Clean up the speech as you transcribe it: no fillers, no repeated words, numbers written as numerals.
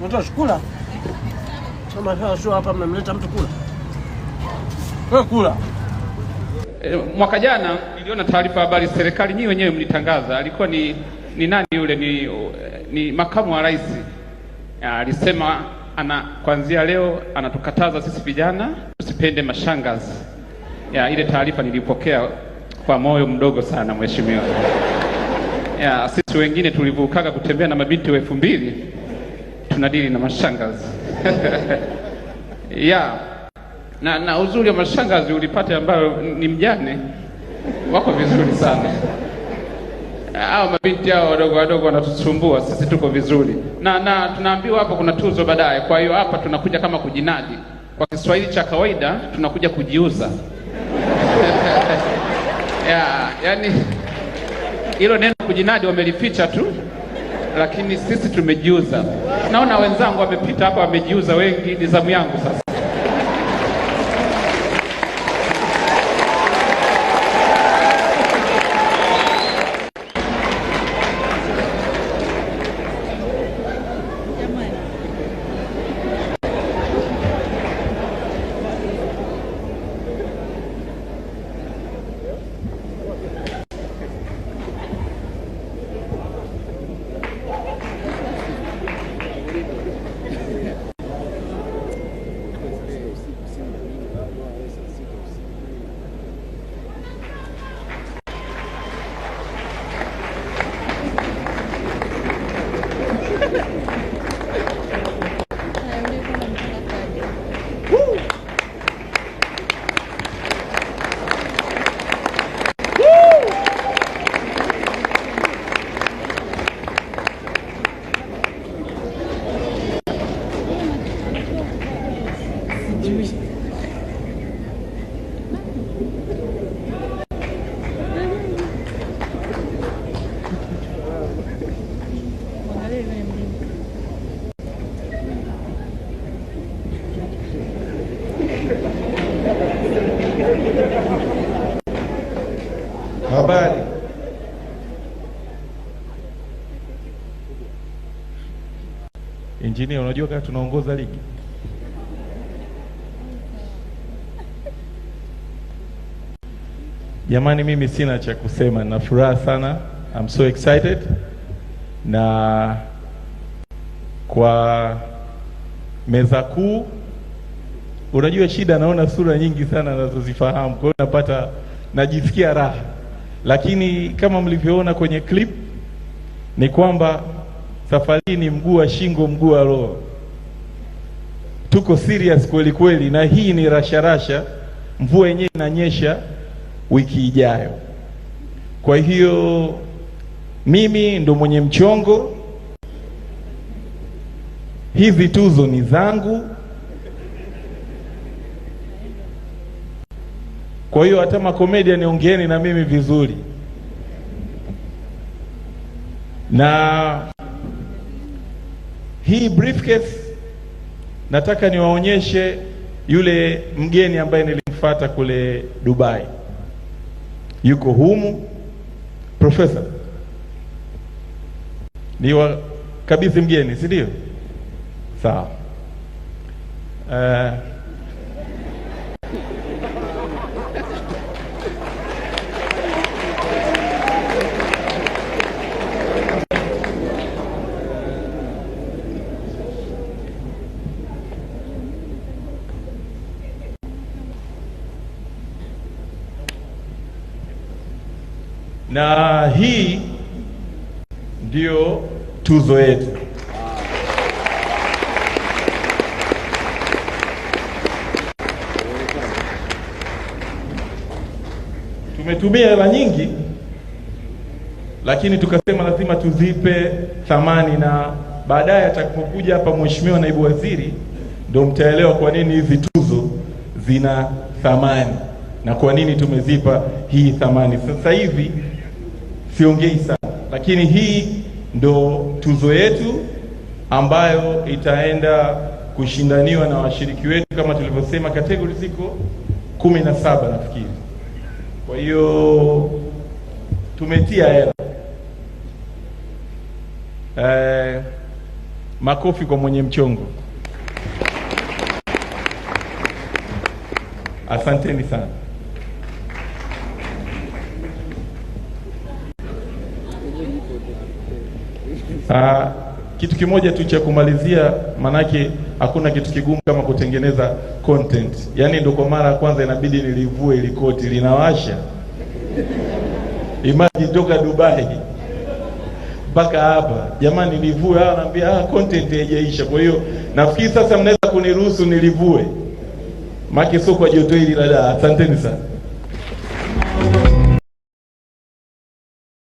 Unataka kula? Sema sio hapa mmemleta mtu kula. Wewe kula. Mwaka jana niliona taarifa habari serikali nyinyi wenyewe mlitangaza, alikuwa ni nani yule, ni makamu wa rais. Alisema kuanzia leo anatukataza sisi vijana tusipende mashangazi. Ile taarifa nilipokea kwa moyo mdogo sana mheshimiwa. Sisi wengine tulivukaga kutembea na mabinti wa 2000 tunadili na mashangazi. Na uzuri wa mashangazi ulipata ambayo ni mjane wako vizuri sana. Hao mabinti hao wadogo wanatusumbua, sisi tuko vizuri. Na tunaambiwa hapa kuna tuzo baadaye. Kwa hiyo hapa tunakuja kama kujinadi. Kwa Kiswahili cha kawaida tunakuja kujiuza. Yani hilo neno kujinadi wamelificha tu, lakini sisi tumejiuza. Naona wenzangu wamepita hapa wamejiuza wengi, ni zamu yangu sasa. Habari. Engineer, unajua kama tunaongoza ligi? Jamani, mimi sina cha kusema, na furaha sana. I'm so excited. Na kwa meza kuu, unajua shida, naona sura nyingi sana nazozifahamu, kwa hiyo najisikia raha. Lakini kama mlivyoona kwenye clip ni kwamba safari ni mguu wa shingo mguu wa roho. Tuko serious kweli kweli, na hii ni rasharasha. Mvua yenyewe inanyesha wiki ijayo. Kwa hiyo mimi ndo mwenye mchongo, hizi tuzo ni zangu. Kwa hiyo hata makomedian ongeeni na mimi vizuri. Na hii briefcase nataka niwaonyeshe yule mgeni ambaye nilimfuata kule Dubai. Yuko humu. Professor, ni kabisa mgeni, si ndio? Sawa. Na hii ndio tuzo yetu. Tumetumia hela nyingi, lakini tukasema lazima tuzipe thamani, na baadaye atakapokuja hapa mheshimiwa naibu waziri ndio mtaelewa kwa nini hizi tuzo zina thamani na kwa nini tumezipa hii thamani. Sasa hivi siongei sana, lakini hii ndo tuzo yetu ambayo itaenda kushindaniwa na washiriki wetu. Kama tulivyosema, kategori ziko 17 nafikiri. Kwa hiyo tumetia hela. Makofi kwa mwenye mchongo. Asanteni sana. Kitu kimoja tu cha kumalizia, manake hakuna kitu kigumu kama kutengeneza content. Yaani ndio kwa mara ya kwanza inabidi nilivue ile koti, linawasha. Imagine toka Dubai mpaka hapa. Jamani nilivue, anaambia content haijaisha. Kwa hiyo nafikiri sasa mnaweza kuniruhusu nilivue. Maki sio kwa joto hili la. Asanteni sana.